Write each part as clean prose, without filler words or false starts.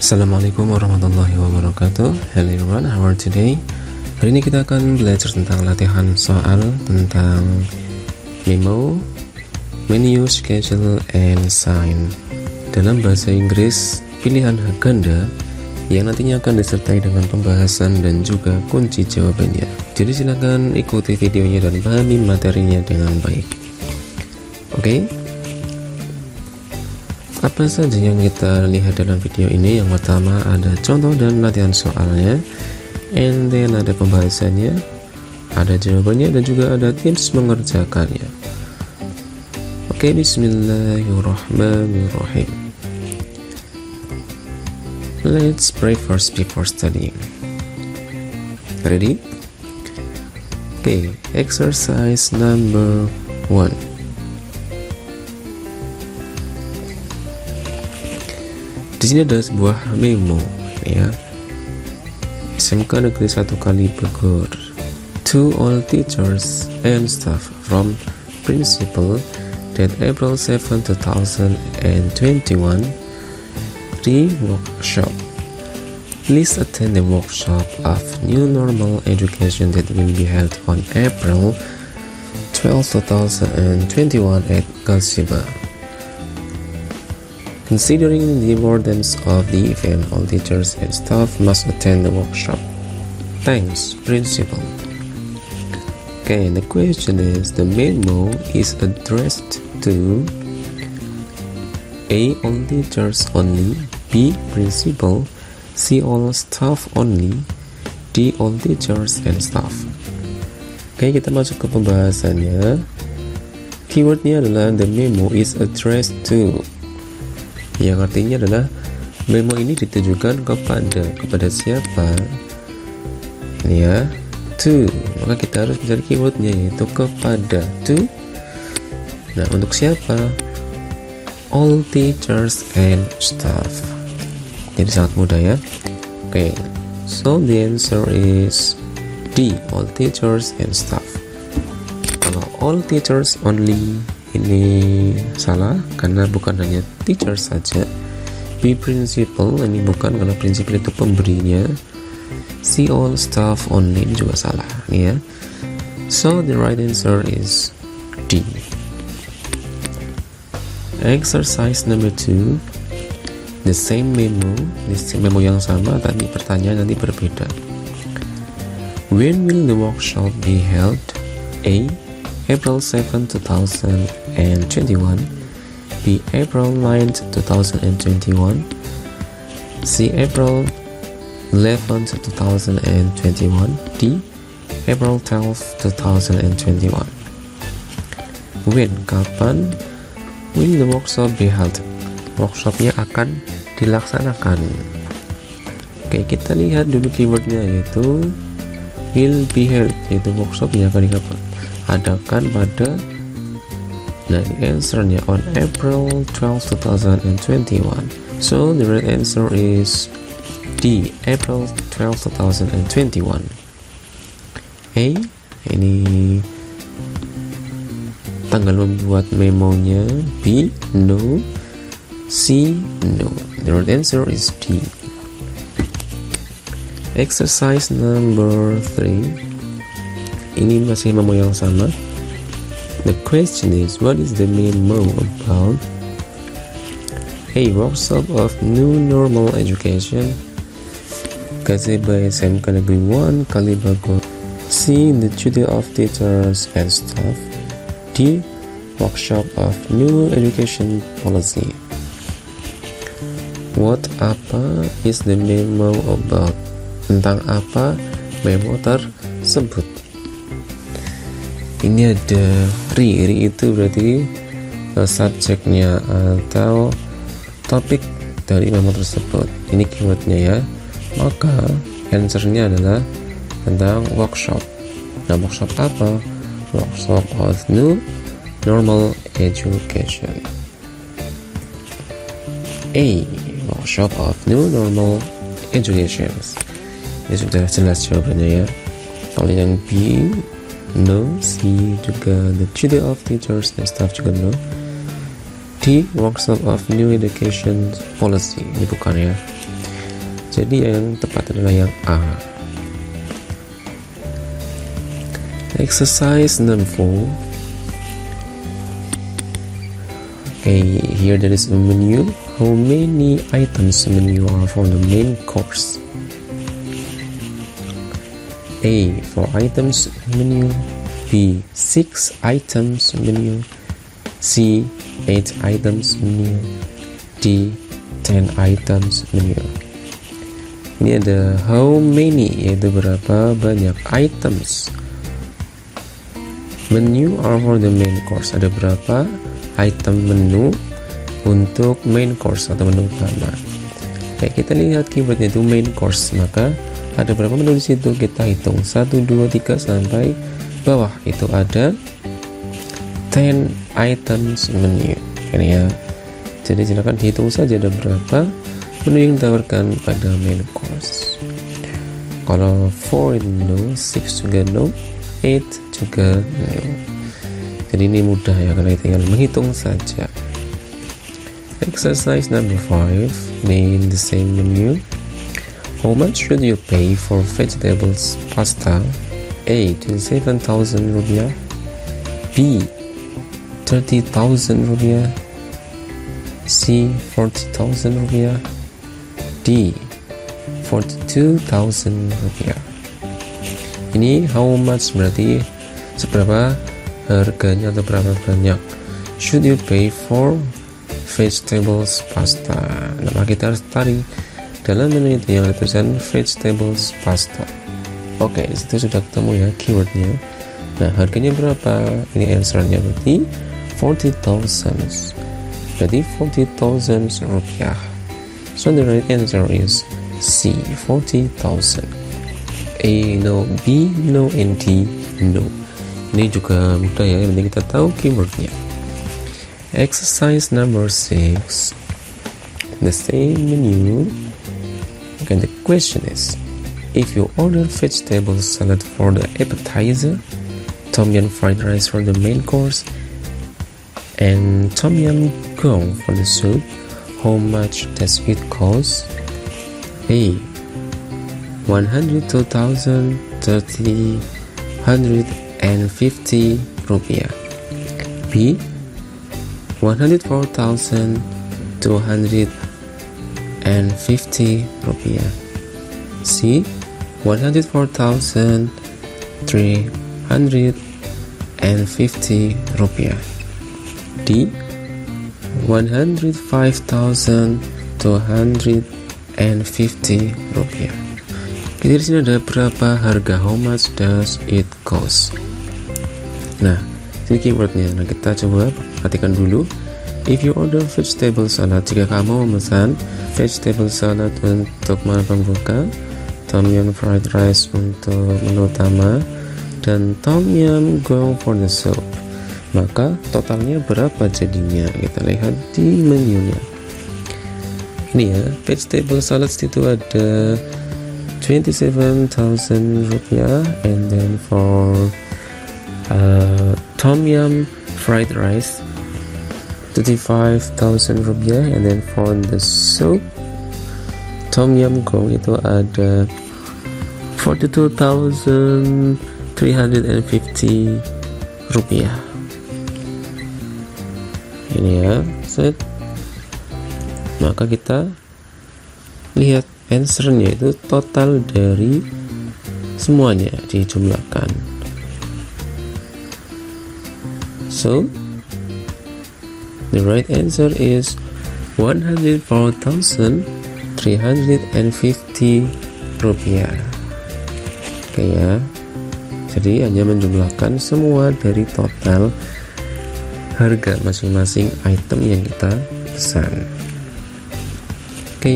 Assalamualaikum warahmatullahi wabarakatuh. Hello everyone, how are you today? Hari ini kita akan belajar tentang latihan soal tentang memo, menu, schedule, and sign dalam bahasa Inggris pilihan ganda yang nantinya akan disertai dengan pembahasan dan juga kunci jawabannya. Jadi silakan ikuti videonya dan pahami materinya dengan baik. Oke? Apa saja yang kita lihat dalam video ini? Yang pertama ada contoh dan latihan soalnya, and then ada pembahasannya, ada jawabannya, dan juga ada tips mengerjakannya. Oke, bismillahirrahmanirrahim. Let's pray first before studying. Ready? Okay, exercise number 1. Di sini ada sebuah memo, ya. SMK Negeri 1 Kali Bogor. To all teachers and staff from principal that April 7, 2021 the workshop. Please attend the workshop of New Normal Education that will be held on April 12, 2021 at Gasiba. Considering the importance of the event, all teachers and staff must attend the workshop. Thanks, Principal. Okay, the question is, the memo is addressed to A. All teachers only, B. Principal, C. All staff only, D. All teachers and staff. Oke, kita masuk ke pembahasannya. Keywordnya adalah the memo is addressed to, yang artinya adalah memo ini ditujukan kepada siapa, ya, to. Maka kita harus mencari keywordnya, yaitu kepada, to. Nah, untuk siapa? All teachers and staff. Jadi sangat mudah, ya. Oke, so the answer is D, all teachers and staff. Kalau all teachers only, ini salah karena bukan hanya teacher saja. B, principal, ini bukan karena principal itu pemberinya. C, all staff only, ini juga salah, ya. So the right answer is D. Exercise number 2. The same memo, yang sama tapi pertanyaan nanti berbeda. When will the workshop be held? A, April 7, 2021, B, April 9, 2021, C, April 11, 2021, D, April 12, 2021. When, kapan? Will the workshop be held? Workshopnya akan dilaksanakan. Oke, kita lihat dulu keywordnya, yaitu will be held, yaitu workshopnya akan adakan pada, nah the answernya on April 12, 2021. So the right answer is D, April 12, 2021. A, ini tanggal membuat memonya. B, no. C, no. The right answer is D. Exercise number 3. Ini masih memo yang sama. The question is, what is the memo about? A, workshop of New Normal Education, Gazeba SMK Negeri 1 Kali Bogor. C, the duty of teachers and staff. D, workshop of New Education Policy. What, apa, is the memo about? Tentang apa memo tersebut? Ini ada ri itu berarti subjeknya atau topik dari memo tersebut. Ini keywordnya, ya. Maka answernya adalah tentang workshop. Nah, workshop apa? Workshop of New Normal Education. A, workshop of New Normal Education. Ini sudah jelas jawabannya, ya. Kalau yang B, no. C juga the duty of teachers and staff juga no. D, workshop of New Education Policy, ini bukan, ya. Jadi yang tepat adalah yang A. Exercise number 4. Okay, here there is a menu. How many items menu are for the main course? A. 4 items menu. B. 6 items menu. C. 8 items menu. D. 10 items menu. Ini ada how many, yaitu berapa banyak items. Menu are for the main course. Ada berapa item menu untuk main course atau menu utama. Oke, kita lihat keywordnya itu main course. Maka ada berapa menu di situ? Kita hitung 1, 2, 3 sampai bawah. Itu ada 10 items menu. Ini ya. Jadi silakan dihitung saja ada berapa menu yang ditawarkan pada main course. Kalau 4 itu no, 6 juga no, 8 juga no. Jadi ini mudah ya, karena tinggal menghitung saja. Exercise number 5, in the same menu. How much should you pay for vegetables pasta? A. 27,000 rupiah. B. 30,000 rupiah. C. 40,000 rupiah. D. 42,000 rupiah. Ini how much berarti seberapa harganya atau berapa banyak. Should you pay for vegetables pasta? Nah, kita harus tarik dalam menu itu yang ada tulisan vegetables pasta. Oke, disitu sudah ketemu ya keywordnya. Nah, harganya berapa? Ini answernya berarti 40,000. Berarti 40,000 rupiah. So the right answer is C. 40,000. A no, B no, and D no. Ini juga mudah ya, yang penting kita tahu keywordnya. Exercise number 6, the same menu. And the question is, if you order vegetable salad for the appetizer, tom yum fried rice for the main course, and tom yum goong for the soup, how much does it cost? A. 102,000, 150 rupiah. B. 104,250 rupiah. C. 104,350 rupiah. D. 105,250 rupiah. Jadi di sini ada berapa harga, how much does it cost. Nah, ini keywordnya. Nah, kita coba perhatikan dulu. If you order vegetable salad, jika kamu memesan vegetable salad untuk menu pembuka, tom yum fried rice untuk menu utama, dan tom yum goong for the soup, maka totalnya berapa jadinya? Kita lihat di menunya. Ini ya, vegetable salad itu ada 27,000 rupiah, and then for tom yum fried rice 35,000 rupiah, and then for the soup tom yum goong itu ada 42,350 rupiah. Ini ya, set. Maka kita lihat answernya itu total dari semuanya dijumlahkan. So the right answer is 104,350 rupiah. Oke ya, jadi hanya menjumlahkan semua dari total harga masing-masing item yang kita pesan. Oke,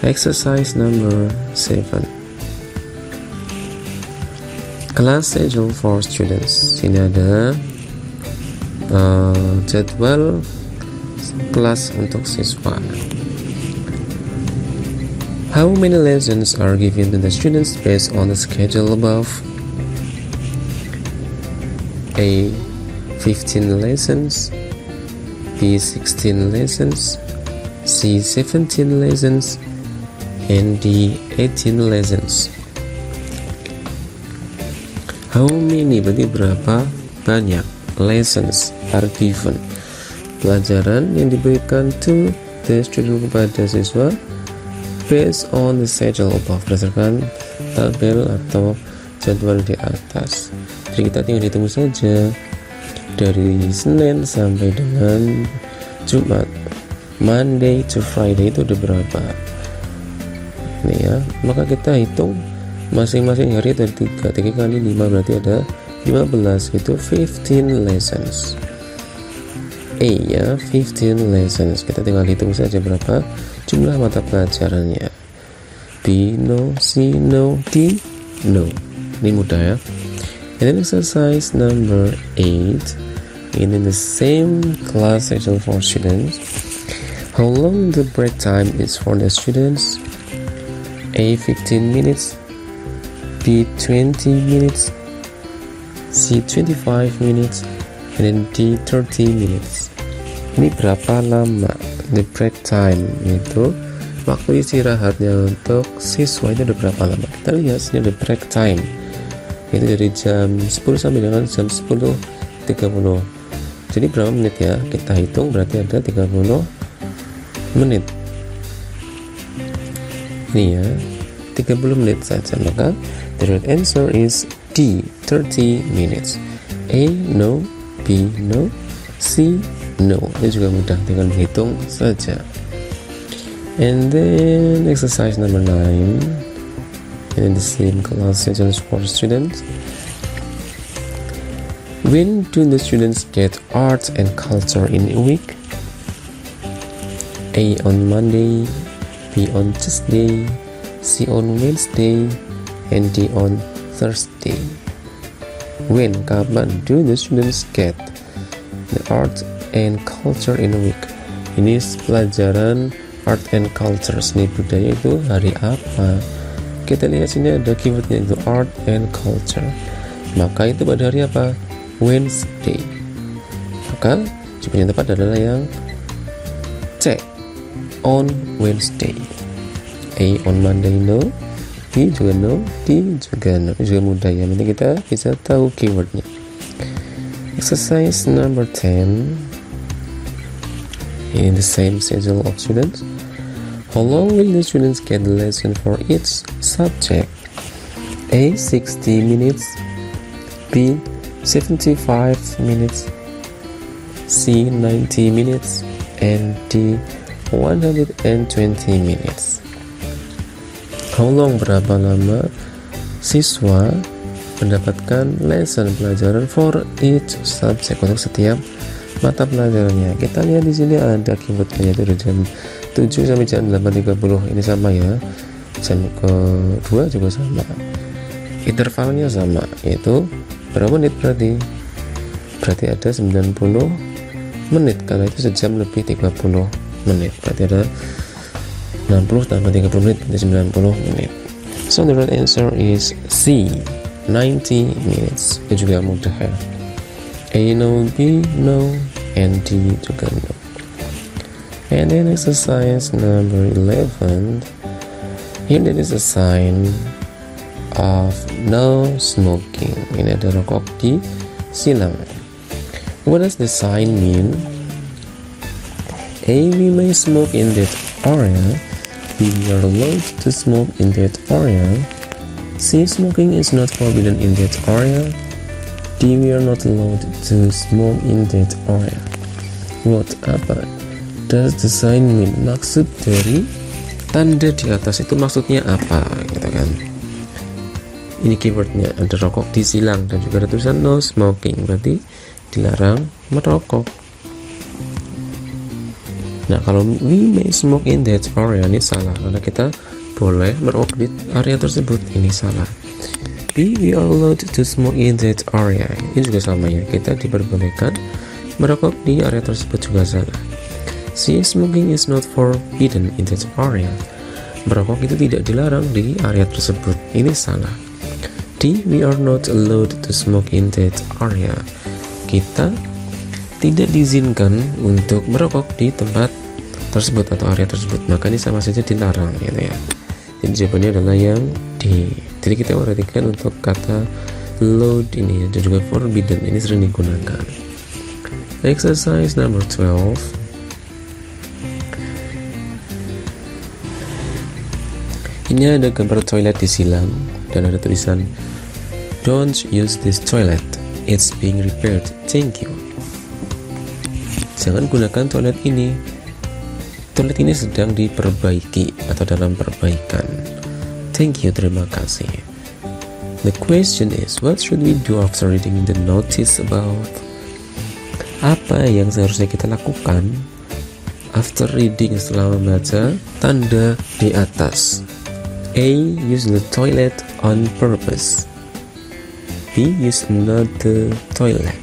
exercise number 7, class schedule for students. Ini ada jadwal kelas untuk siswa. How many lessons are given to the students based on the schedule above? A. 15 lessons. B. 16 lessons. C. 17 lessons, and D. 18 lessons. How many berarti berapa banyak, lessons are given, pelajaran yang diberikan to the student kepada siswa based on the schedule above, berdasarkan tabel atau jadwal di atas. Jadi kita tinggal hitung saja dari Senin sampai dengan Jumat, Monday to Friday itu ada berapa nih ya, maka kita hitung masing-masing hari ada 3 kali 5 berarti ada 15, itu 15 lessons. A ya, 15 lessons. Kita tinggal hitung saja berapa jumlah mata pelajarannya. B no, C no, D no. Ini mudah ya. And then exercise number 8, in the same class schedule for students. How long the break time is for the students? A. 15 minutes, B. 20 minutes, C. 25 minutes, and then D. 30 minutes. Ini berapa lama the break time, itu waktu istirahatnya untuk siswa itu ada berapa lama. Kita lihat sini ada break time, itu dari jam 10 sampai dengan jam 10.30. Jadi berapa menit ya, kita hitung berarti ada 30 menit. Ini ya, 30 menit saja, maka the right answer is D, 30 minutes. A no, B no, C no. Ini juga mudah, tinggal menghitung saja. And then exercise number 9, in the same class schedule for students. When do the students get art and culture in a week? A. On Monday, B. on Tuesday, C. on Wednesday, and D. on Thursday. When, kapan do the students get the art and culture in a week? Ini pelajaran art and culture, seni budaya itu hari apa? Kita lihat sini ada keywordnya itu art and culture, maka itu pada hari apa? Wednesday. Maka jawaban yang tepat adalah yang C, on Wednesday. A. on Monday no, B juga no, D juga no. Ini juga mudah ya, nanti kita bisa tahu keywordnya. Exercise number 10, in the same schedule of students. How long will the students get the lesson for each subject? A. 60 minutes, B. 75 minutes, C. 90 minutes, and D. 120 minutes. How long, berapa lama siswa mendapatkan lesson, pelajaran for each subject, untuk setiap mata pelajarannya. Kita lihat di sini ada keywordnya, yaitu dari jam 7 sampai jam 8.30. Ini sama ya, jam kedua juga sama, intervalnya sama, yaitu berapa menit, berarti ada 90 menit, karena itu sejam lebih 30 menit, berarti ada 60 tambah 30 menit, berarti 90 menit. So the right answer is C, 90 minutes. Itu juga mudah ya. A no, B no, and D juga no. And then exercise number 11, here there is a sign of no smoking. Ini ada rokok di silang. What does the sign mean? A. We may smoke in that area. B. We are allowed to smoke in that area. C. Smoking is not forbidden in that area. D. We are not allowed to smoke in that area. What, apa does the sign mean? Maksud dari tanda di atas itu maksudnya apa, gitu kan? Ini keywordnya, ada rokok di silang dan juga ada tulisan no smoking, berarti dilarang merokok. Nah, kalau we may smoke in that area, ini salah, karena kita boleh merokok di area tersebut, ini salah. B. We are allowed to smoke in that area, ini juga sama ya, kita diperbolehkan merokok di area tersebut, juga salah. C. Smoking is not forbidden in that area, merokok itu tidak dilarang di area tersebut, ini salah. D. We are not allowed to smoke in that area, kita tidak diizinkan untuk merokok di tempat tersebut atau area tersebut, maka ini sama saja dilarang gitu ya. Jadi jawabannya adalah yang D. Jadi kita perhatikan untuk kata loud ini dan juga forbidden ini sering digunakan. Exercise number 12. Ini ada gambar toilet di silang dan ada tulisan don't use this toilet, it's being repaired, thank you. Jangan gunakan toilet ini. Toilet ini sedang diperbaiki atau dalam perbaikan. Thank you, terima kasih. The question is, what should we do after reading the notice about? Apa yang seharusnya kita lakukan after reading, setelah membaca tanda di atas? A. Use the toilet on purpose. B. Use another toilet.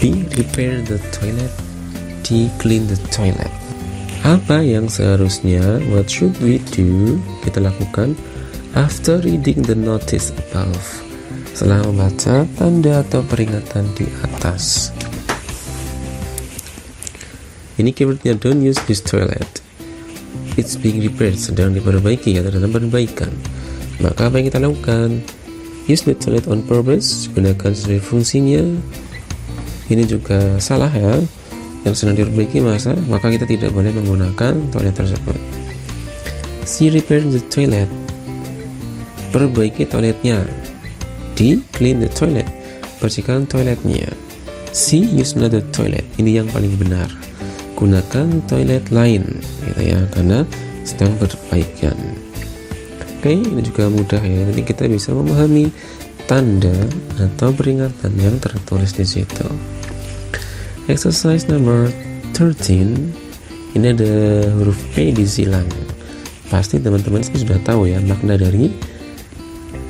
B. Repair the toilet. D. Clean the toilet. Apa yang seharusnya, what should we do, kita lakukan after reading the notice above, setelah membaca tanda atau peringatan di atas? Ini keywordnya don't use this toilet, it's being repaired, sedang diperbaiki atau dalam perbaikan. Maka apa yang kita lakukan? Use the toilet on purpose, gunakan sesuai fungsinya. Ini juga salah ya, yang sedang diperbaiki maka kita tidak boleh menggunakan toilet tersebut. C. Repair the toilet, perbaiki toiletnya. D. Clean the toilet, bersihkan toiletnya. C. Use another toilet, ini yang paling benar, gunakan toilet lain gitu ya, karena sedang perbaikan. Oke, ini juga mudah ya, jadi kita bisa memahami tanda atau peringatan yang tertulis di situ. Exercise number 13. Ini ada huruf P di silang. Pasti teman-teman sudah tahu ya makna dari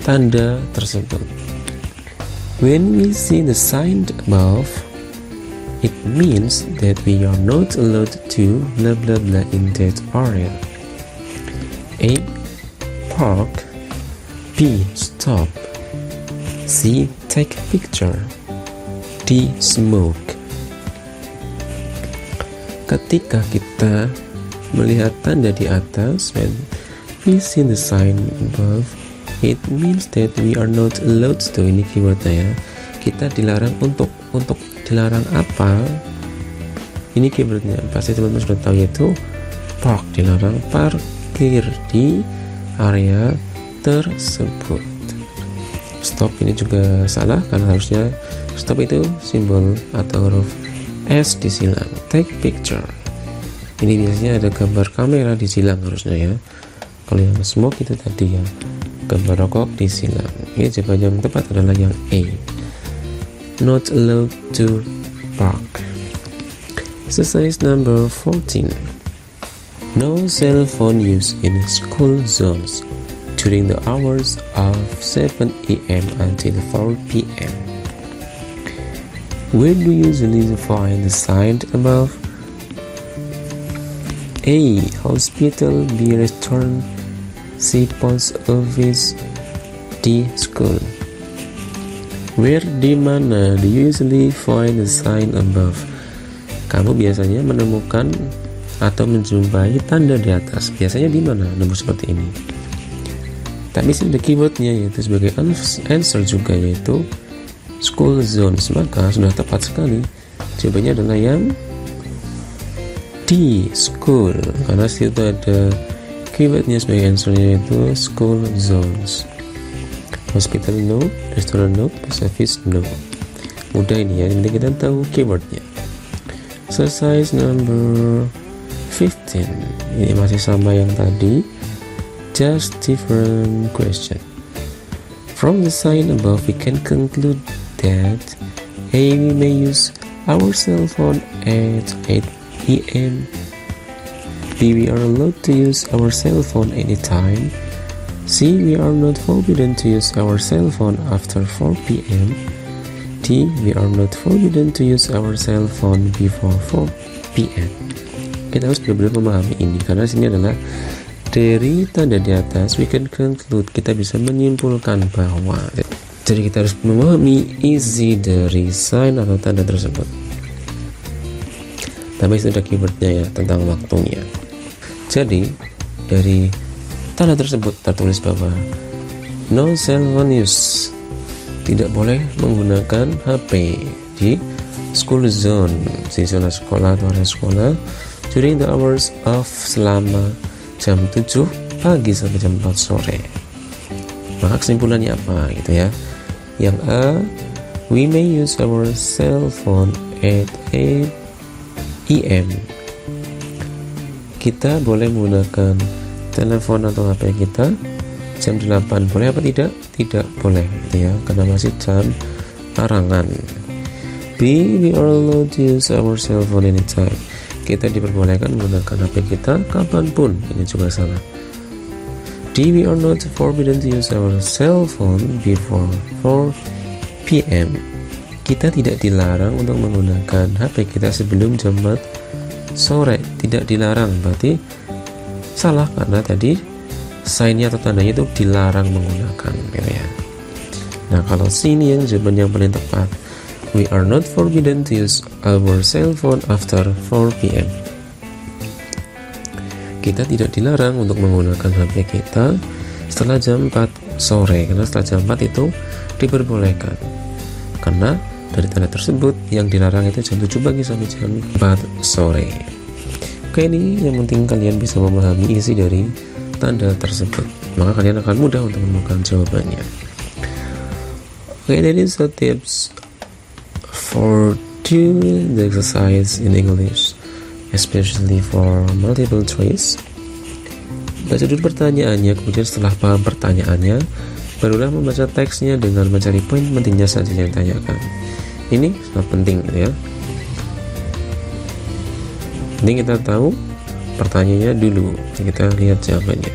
tanda tersebut. When we see the sign above, it means that we are not allowed to blah blah blah in that area. A. Park. B. Stop. C. Take a picture. D. Smoke. Ketika kita melihat tanda di atas, when we see the sign above, it means that we are not allowed to, ini keywordnya ya, kita dilarang untuk dilarang apa? Ini keywordnya, pasti teman-teman sudah tahu, yaitu park, dilarang parkir di area tersebut. Stop ini juga salah, karena harusnya stop itu simbol atau huruf S di silang. Take picture, ini biasanya ada gambar kamera di silang harusnya ya. Kalau yang smoke itu tadi ya, gambar rokok di silang. Ini jawaban yang tepat adalah yang A. Not allowed to park. Exercise number 14. No cell phone use in school zones during the hours of 7 a.m. until 4 p.m. Where do you usually find the sign above? A. Hospital. B. Restaurant. C. Post office. D. School. Where, di mana do you usually find the sign above? Kamu biasanya menemukan atau menjumpai tanda di atas. Biasanya di mana nemu seperti ini? Tapi sini ada keywordnya, yaitu sebagai answer juga, yaitu school zones. Maka sudah tepat sekali, jawabannya adalah yang D. School, karena situ ada keywordnya sebagai answernya, yaitu school zones. Hospital no, restoran no, post office no. Mudah ini ya, yang penting kita tahu keywordnya. Exercise number 15. Ini masih sama yang tadi, just different question. From the sign above, we can conclude that A. We may use our cell phone at 8 p.m. B. We are allowed to use our cell phone anytime. C. We are not forbidden to use our cell phone after 4 p.m. D. We are not forbidden to use our cell phone before 4 p.m. Kita harus benar-benar memahami ini, karena sini adalah dari tanda di atas, we can conclude, kita bisa menyimpulkan bahwa. Jadi kita harus memahami isi dari sign atau tanda tersebut. Tapi itu ada keywordnya ya, tentang waktunya. Jadi dari tanda tersebut tertulis bahwa no cell phone use, tidak boleh menggunakan HP di school zone, di zona sekolah atau area sekolah, during the hours of, selama jam 7 pagi sampai jam 4 sore. Maka kesimpulannya apa gitu ya? Yang A, we may use our cell phone at 8 PM. Kita boleh menggunakan telepon atau HP kita jam 8. Boleh apa tidak? Tidak boleh gitu ya, karena masih jam larangan. B, we are allowed to use our cell phone anytime. Kita diperbolehkan menggunakan HP kita kapanpun. Ini juga salah. D, we are not forbidden to use our cell phone before 4 PM. Kita tidak dilarang untuk menggunakan HP kita sebelum jam 4 sore. Tidak dilarang, berarti salah karena tadi sign-nya atau tandanya itu dilarang menggunakan gitu ya. Nah, kalau sini yang jawaban yang paling tepat, we are not forbidden to use our cell phone after 4 PM. Kita tidak dilarang untuk menggunakan HP kita setelah jam 4 sore, karena setelah jam 4 itu diperbolehkan. Karena dari tanda tersebut yang dilarang itu jam 7 pagi sampai jam 4 sore. Oke, ini yang penting kalian bisa memahami isi dari tanda tersebut, maka kalian akan mudah untuk menemukan jawabannya. Oke, that is the tips for doing the exercise in English, especially for multiple choice. Baca dulu pertanyaannya, kemudian setelah paham pertanyaannya, barulah membaca teksnya dengan mencari poin pentingnya saja yang ditanyakan. Ini sangat penting ya. Ini kita tahu pertanyaannya dulu, kita lihat jawabannya.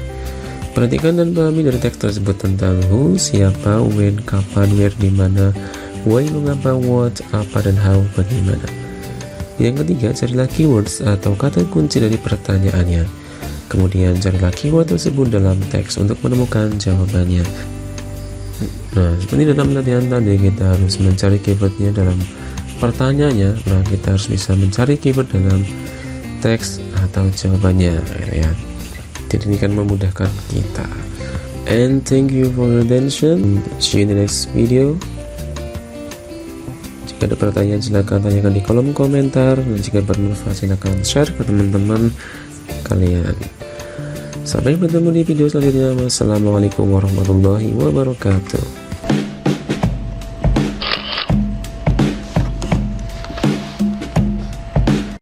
Perhatikan dan pahami dari teks tersebut tentang who, siapa, when, kapan, where, di mana, why, mengapa, what, apa, dan how, bagaimana. Yang ketiga, carilah keywords atau kata kunci dari pertanyaannya. Kemudian carilah keyword tersebut dalam teks untuk menemukan jawabannya. Nah, seperti dalam latihan tadi, kita harus mencari keywordnya dalam pertanyaannya. Nah, kita harus bisa mencari keyword dalam teks atau jawabannya ya. Jadi ini kan memudahkan kita. And thank you for your attention. See you in the next video. Jika ada pertanyaan silahkan tanyakan di kolom komentar, dan jika bermanfaat silahkan share ke teman-teman kalian. Sampai bertemu di video selanjutnya. Wassalamualaikum warahmatullahi wabarakatuh.